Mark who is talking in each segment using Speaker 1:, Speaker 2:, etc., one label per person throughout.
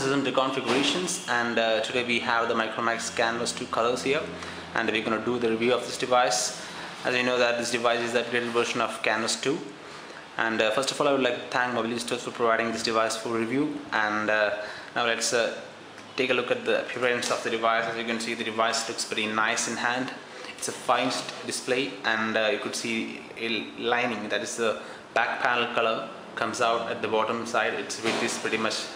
Speaker 1: this is in the configurations, and today we have the Micromax Canvas 2 colors here, and we're going to do the review of this device. As you know that this device is the upgraded version of Canvas 2, and first of all I would like to thank Mobile Stores for providing this device for review. And now let's take a look at the appearance of the device. As you can see, the device looks pretty nice in hand. It's a fine display, and you could see a lining, that is the back panel color, comes out at the bottom side. Its width is pretty much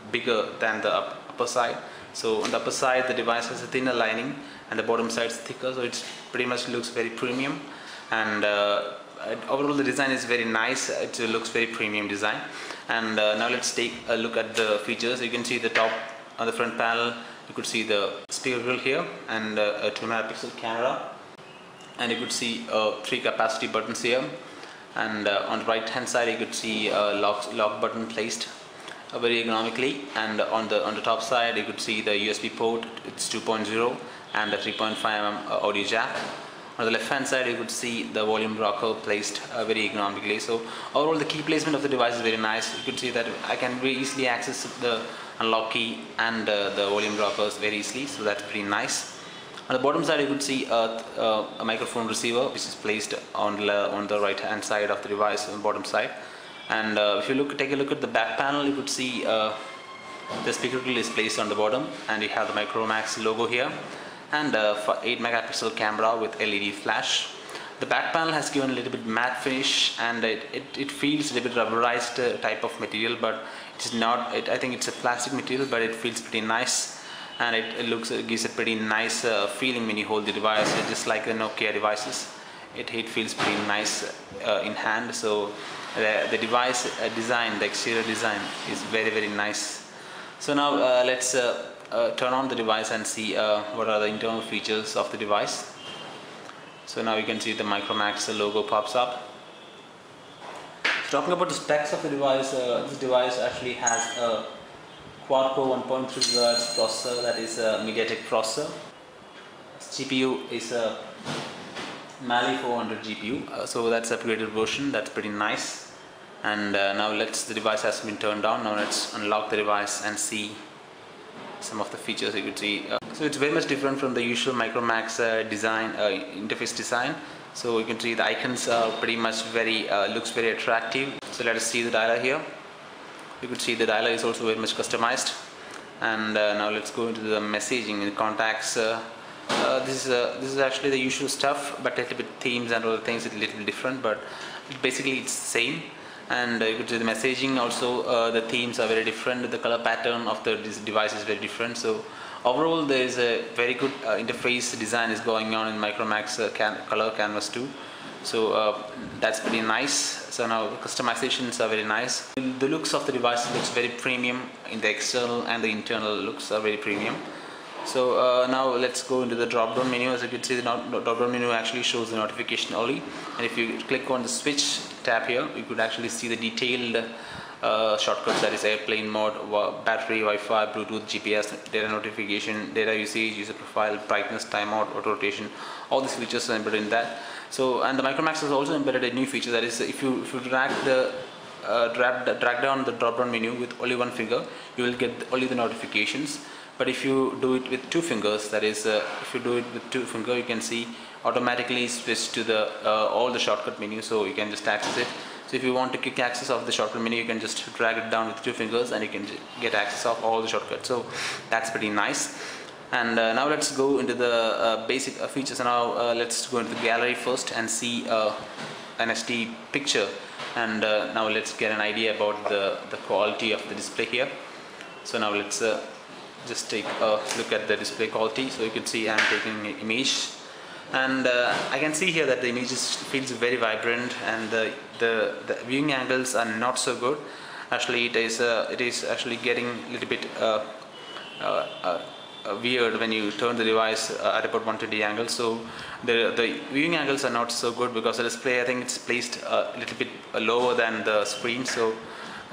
Speaker 1: bigger than the upper side. So on the upper side the device has a thinner lining and the bottom side is thicker, so it pretty much looks very premium. And overall the design is very nice. It looks very premium design. And now let's take a look at the features. You can see the top on the front panel, you could see the speaker grill here, and a 2-megapixel camera, and you could see 3 capacity buttons here. And on the right hand side you could see a lock button placed very ergonomically, and on the top side you could see the USB port. It's 2.0 and a 3.5mm audio jack. On the left hand side you could see the volume rocker placed very ergonomically. So overall the key placement of the device is very nice. You could see that I can very easily access the unlock key and the volume rockers very easily, so that's pretty nice. On the bottom side you could see a microphone receiver which is placed on the right hand side of the device, on the bottom side. And if you take a look at the back panel, you could see the speaker grill is placed on the bottom, and you have the Micromax logo here, and 8-megapixel camera with LED flash. The back panel has given a little bit matte finish, and it feels a little bit rubberized type of material, but it's not. I think it's a plastic material, but it feels pretty nice. And it gives a pretty nice feeling when you hold the device. It's just like the Nokia devices. It feels pretty nice in hand. So the device design, the exterior design, is very nice. So now let's turn on the device and see what are the internal features of the device. So now you can see the Micromax logo pops up. So talking about the specs of the device, this device actually has a quad-core 1.3 GHz processor, that is a MediaTek processor. GPU is a Mali 400 GPU, so that's an upgraded version. That's pretty nice. And now the device has been turned on. Now let's unlock the device and see some of the features you could see. So it's very much different from the usual Micromax design, interface design. So you can see the icons are pretty much looks very attractive. So let us see the dialer here. You could see the dialer is also very much customized. And now let's go into the messaging and contacts. This is actually the usual stuff, but a little bit themes and other things is a little different, but basically it's the same. And you could see the messaging also, the themes are very different. The color pattern of this device is very different. So overall there is a very good interface design is going on in Micromax Color Canvas 2. So that's pretty nice. So now the customizations are very nice. The looks of the device looks very premium. In the external and the internal looks are very premium. So now let's go into the drop down menu. As you can see, the drop down menu actually shows the notification only, and if you click on the switch tab here, you could actually see the detailed shortcuts, that is airplane mode, battery, Wi-Fi, Bluetooth, GPS, data notification, data usage, user profile, brightness, timeout, auto rotation. All these features are embedded in that. So, and the Micromax has also embedded a new feature, that is if you drag down the drop down menu with only one finger, you will get only the notifications. But if you do it with 2 fingers, that is if you do it with 2 fingers, you can see automatically switch to the all the shortcut menu, so you can just access it. So if you want to quick access of the shortcut menu, you can just drag it down with 2 fingers and you can get access of all the shortcuts. So that's pretty nice. And now let's go into the basic features. Now let's go into the gallery first and see an SD picture. And now let's get an idea about the quality of the display here. So now let's just take a look at the display quality. So you can see I'm taking an image, and I can see here that the image feels very vibrant, and the viewing angles are not so good. Actually it is actually getting a little bit weird when you turn the device at about 120 angle. So the viewing angles are not so good because the display, I think it's placed a little bit lower than the screen, so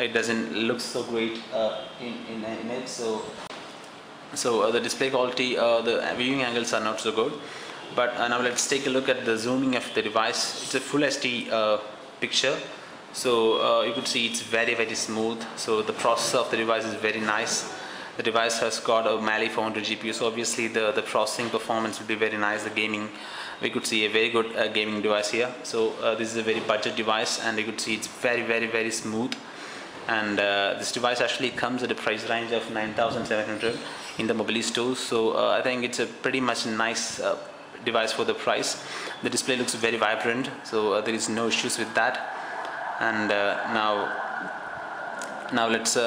Speaker 1: it doesn't look so great in it. So the display quality, the viewing angles are not so good. But now let's take a look at the zooming of the device. It's a full HD picture, so you could see it's very smooth. So the processor of the device is very nice. The device has got a Mali 400 GPU, so obviously the processing performance will be very nice. The gaming, we could see a very good gaming device here. So this is a very budget device, and you could see it's very smooth. And this device actually comes at a price range of 9,700 in the mobile stores. So I think it's a pretty much nice device for the price. The display looks very vibrant, so there is no issues with that. And now let's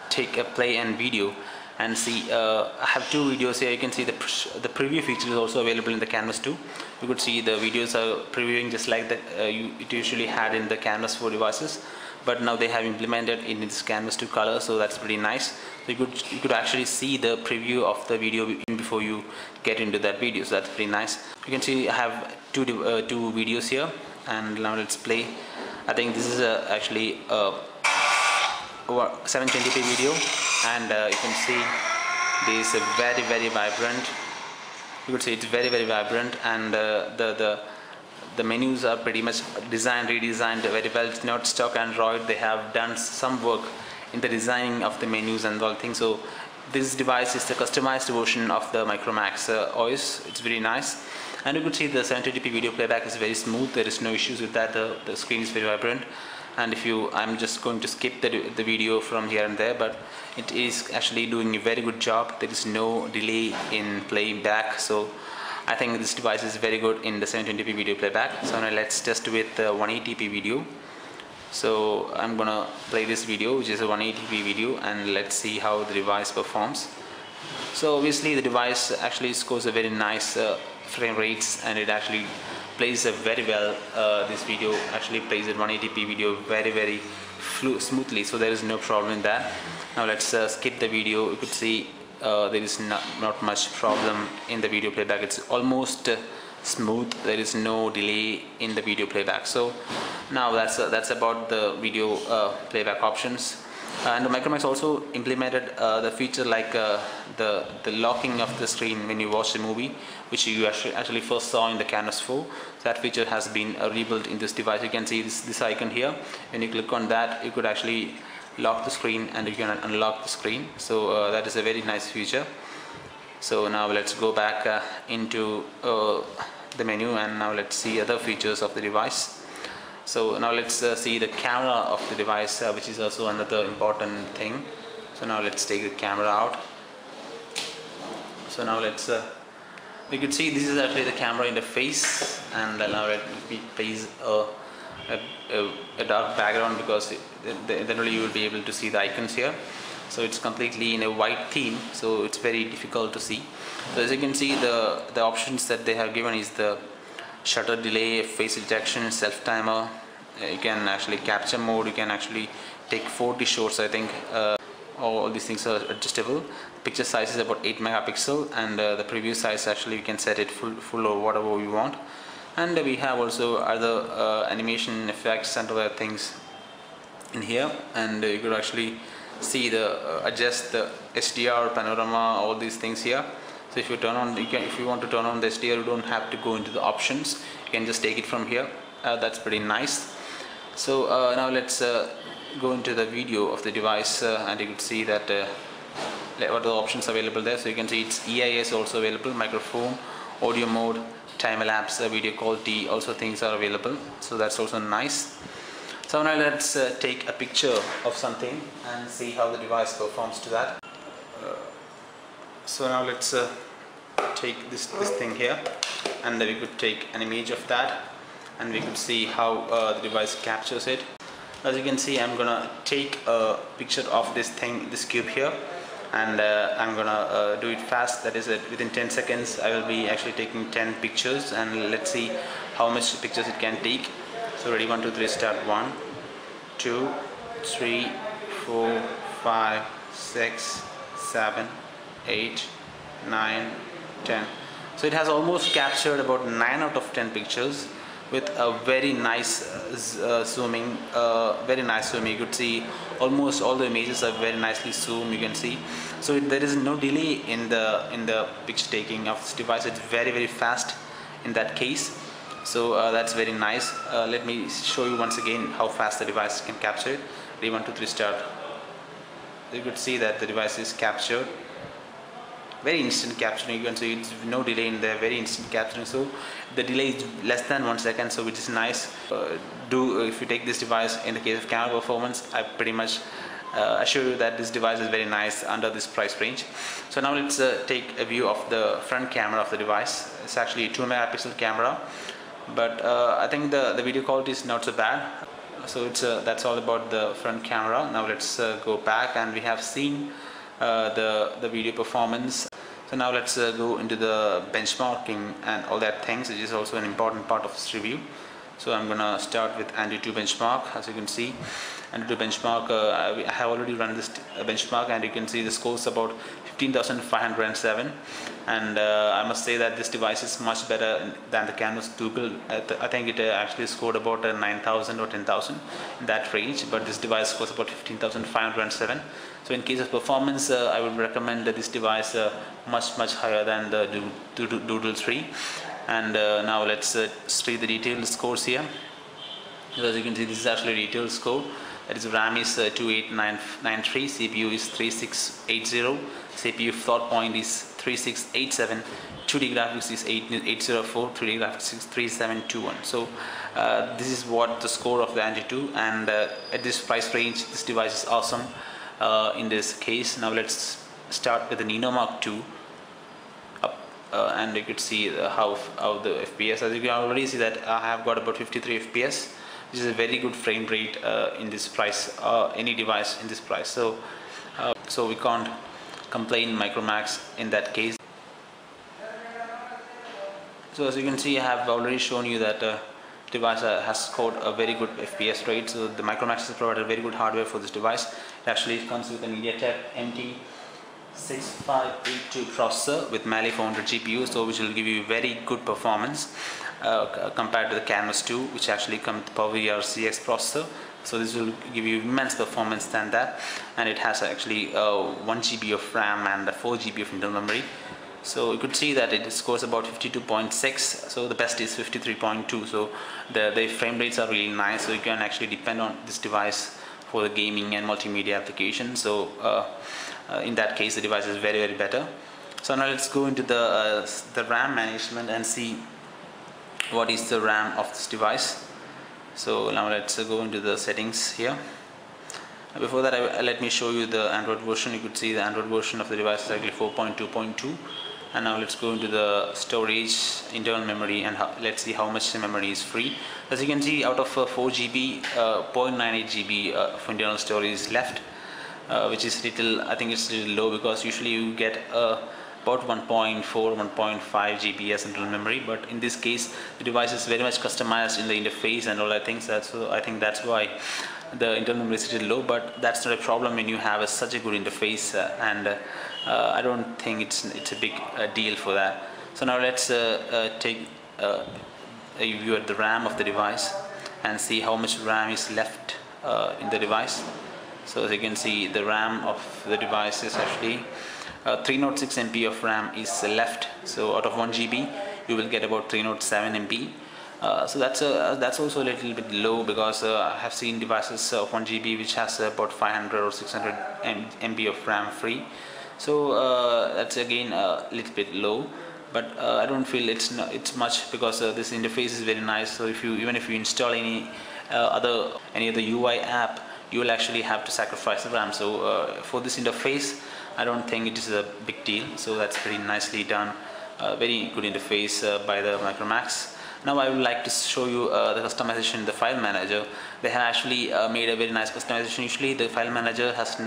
Speaker 1: take a play and video and see. I have two videos here. You can see the preview feature is also available in the Canvas 2. You could see the videos are previewing just like that it usually had in the Canvas 4 devices, but now they have implemented in this Canvas 2 color, so that's pretty nice. So you could actually see the preview of the video before you get into that video, so that's pretty nice. You can see I have two videos here, and now let's play. I think this is actually a 720p video, and you can see this is very vibrant. You could see it's very vibrant, and the menus are pretty much redesigned very well. It's not stock Android. They have done some work in the designing of the menus and all things. So this device is the customized version of the Micromax OS. It's very nice, and you could see the 720p video playback is very smooth. There is no issues with that. The screen is very vibrant. And I'm just going to skip the video from here and there, but it is actually doing a very good job. There is no delay in playback, so I think this device is very good in the 720p video playback. So now let's test with the 180p video. So I'm gonna play this video, which is a 180p video, and let's see how the device performs. So obviously the device actually scores a very nice frame rates, and it actually plays very well. This video actually plays at 180p video very smoothly, so there is no problem in that. Now let's skip the video. You could see there is not much problem in the video playback. It's almost smooth. There is no delay in the video playback. So now that's about the video playback options. And the Micromax also implemented the feature like the locking of the screen when you watch the movie, which you actually first saw in the Canvas 4. So that feature has been rebuilt in this device. You can see this icon here. When you click on that, you could actually lock the screen and you can unlock the screen. So that is a very nice feature. So now let's go back into the menu, and now let's see other features of the device. So now let's see the camera of the device, which is also another important thing. So now let's take the camera out. So now we could see this is actually the camera interface, and now it plays a dark background because then only you will be able to see the icons here. So it's completely in a white theme, so it's very difficult to see. So as you can see, the options that they have given is the shutter delay, face detection, self timer. You can actually capture mode. You can actually take 40 shots. I think all these things are adjustable. Picture size is about 8 megapixel, and the preview size actually we can set it full or whatever we want. And we have also other animation effects and other things in here, and you could actually see adjust the SDR, panorama, all these things here. So if you turn on, if you want to turn on the SDR, you don't have to go into the options. You can just take it from here. That's pretty nice. So now let's go into the video of the device, and you can see that what are the options available there. So you can see it's EIS also available, microphone, audio mode, time lapse, video quality, also things are available. So that's also nice. So now let's take a picture of something and see how the device performs to that. So now let's take this thing here, and we could take an image of that, and we could see how the device captures it. As you can see, I'm gonna take a picture of this cube here, and I'm gonna do it fast. That is, within 10 seconds I will be actually taking 10 pictures, and let's see how much pictures it can take. So ready, 1 2 3 start. 1 2 3 4 5 6 7 8 9 10. So it has almost captured about 9 out of 10 pictures with a very nice zooming, very nice zooming. You could see almost all the images are very nicely zoomed, you can see. So there is no delay in the picture taking of this device. It's very fast in that case. So that's very nice. Let me show you once again how fast the device can capture it. Ready, 1 2 3 start. you could see that the device is captured, very instant capturing. You can see it's no delay in there, very instant capturing. So the delay is less than 1 second, so which is nice. If you take this device in the case of camera performance, I pretty much assure you that this device is very nice under this price range. So now let's take a view of the front camera of the device. It's actually a 2 megapixel camera, but I think the video quality is not so bad. So it's that's all about the front camera. Now let's go back, and we have seen the video performance. So now let's go into the benchmarking and all that things, which is also an important part of this review. So I'm gonna start with AnTuTu benchmark. As you can see, AnTuTu benchmark, I have already run this benchmark, and you can see the scores about 15,507, and I must say that this device is much better than the Canvas Google. I think it actually scored about 9,000 or 10,000 in that range, but this device scores about 15,507. So in case of performance, I would recommend this device much higher than the Doodle 3. And now let's see the detailed scores here. So as you can see, this is actually a detailed score. That is, RAM is 28993, CPU is 3680, CPU thought point is 3687, 2D graphics is 804, 3D graphics is 3721. So this is what the score of the AnTuTu, and at this price range, this device is awesome in this case. Now let's start with the Nino Mark II. And you could see how the FPS, as you can already see that I have got about 53 FPS, which is a very good frame rate in this price, any device in this price. So so we can't complain Micromax in that case. So as you can see, I have already shown you that device has scored a very good FPS rate. So the Micromax has provided very good hardware for this device. It actually comes with a MediaTek MT6582 processor with Mali 400 GPU, so which will give you very good performance compared to the Canvas 2, which actually comes with PowerVR CX processor. So this will give you immense performance than that, and it has actually 1 GB of RAM and 4 GB of internal memory. So you could see that it scores about 52.6, so the best is 53.2. So the frame rates are really nice, so you can actually depend on this device for the gaming and multimedia application. So in that case, the device is very better. So now let's go into the RAM management and see what is the RAM of this device. So now let's go into the settings here. Before that, let me show you the Android version. You could see the Android version of the device is actually 4.2.2. And now let's go into the storage, internal memory, and let's see how much memory is free. As you can see, out of 4 GB, 0.98 GB of internal storage is left, which is little, I think it's a little low, because usually you get about 1.4, 1.5 GB as internal memory, but in this case the device is very much customized in the interface and all that things. So I think that's why the internal memory is a little low, but that's not a problem when you have such a good interface, and I don't think it's a big deal for that. So now let's take a view at the RAM of the device and see how much RAM is left in the device. So as you can see, the RAM of the device is actually 306 MB of RAM is left. So out of 1 GB, you will get about 307 MB. So that's also a little bit low, because I have seen devices of 1 GB which has about 500 or 600 MB of RAM free. So that's again a little bit low, but I don't feel it's much, because this interface is very nice. So even if you install any other UI app, you will actually have to sacrifice the RAM. So for this interface, I don't think it is a big deal. So that's pretty nicely done. Very good interface by the Micromax. Now I would like to show you the customization in the file manager. They have actually made a very nice customization. Usually the file manager has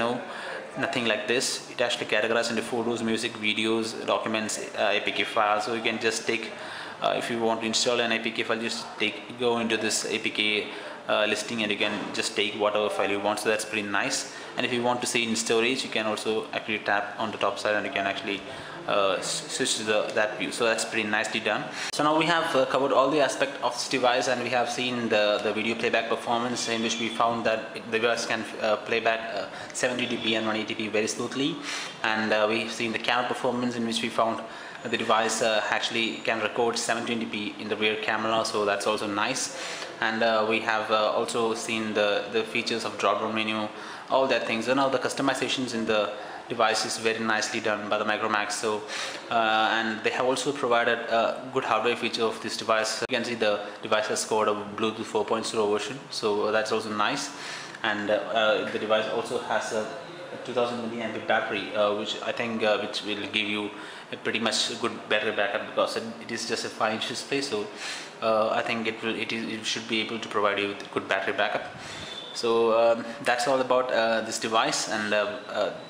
Speaker 1: nothing like this. It actually categorizes into photos, music, videos, documents, APK files. So you can just take, if you want to install an APK file, just go into this APK listing, and you can just take whatever file you want. So that's pretty nice. And if you want to see in storage, you can also actually tap on the top side, and you can actually switch to that view. So that's pretty nicely done. So now we have covered all the aspects of this device, and we have seen the video playback performance, in which we found that the device can playback 720p and 180p very smoothly, and we've seen the camera performance, in which we found the device actually can record 720p in the rear camera, so that's also nice. And we have also seen the features of drop down menu, all that things. And all the customizations in the device is very nicely done by the Micromax. So and they have also provided a good hardware feature of this device. You can see the device has scored a Bluetooth 4.0 version, so that's also nice. And the device also has a 2000 milliampere battery, which I think which will give you a pretty much good battery backup, because it is just a 5-inch display. So I think it should be able to provide you with good battery backup. So that's all about this device, and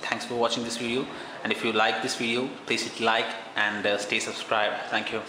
Speaker 1: thanks for watching this video. And if you like this video, please hit like and stay subscribed. Thank you.